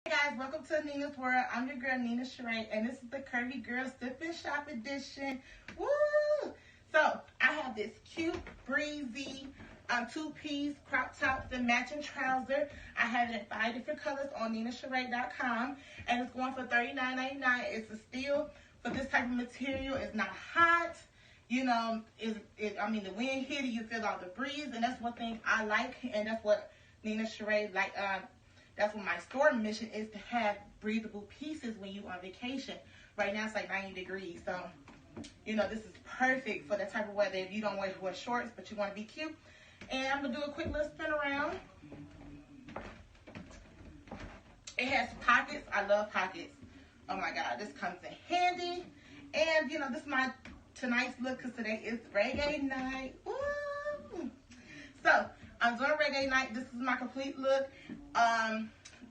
Hey guys, welcome to Nina's World. I'm your girl Nina Sharae, and this is the Curvy Girl Sip and Shop edition. Woo! So I have this cute BreeZee two-piece crop top and matching trouser. I have it in 5 different colors on ninasharae.com, and it's going for $39.99. It's a steal for this type of material. It's not hot. You know, I mean, the wind hit it, you feel all the breeze, and that's one thing I like, and that's what Nina Sharae like. That's what my store mission is, to have breathable pieces when you're on vacation. Right now it's like 90 degrees, so you know this is perfect for that type of weather if you don't wear shorts but you want to be cute. And I'm gonna do a quick little spin around. It has pockets. I love pockets. Oh my god, this comes in handy. And you know, this is my tonight's look because today is reggae night. Woo! So I'm doing reggae night. This is my complete look.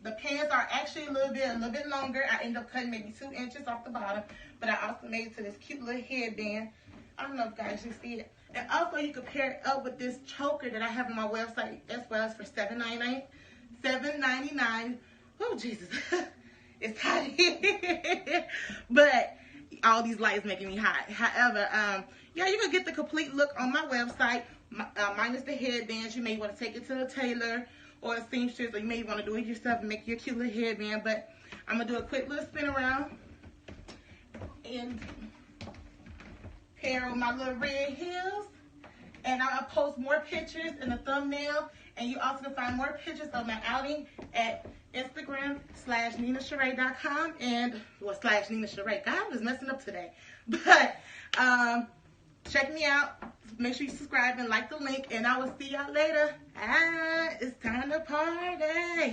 The pants are actually a little bit longer. I ended up cutting maybe 2 inches off the bottom, but I also made it to this cute little headband. I don't know if you guys can see it. And also you can pair it up with this choker that I have on my website as well as for $7.99. Oh Jesus, it's hot here. But all these lights making me hot. However, yeah, you can get the complete look on my website, minus the headbands. You may want to take it to a tailor or a seamstress, or you may want to do it yourself and make your cute little headband. But I'm going to do a quick little spin around and pair with my little red heels. And I'll post more pictures in the thumbnail. And you also can find more pictures of my outing at Instagram/ninasharae.com and /Nina Sharae. God, I'm just messing up today. But check me out. Make sure you subscribe and like the link. And I will see y'all later. It's time to party.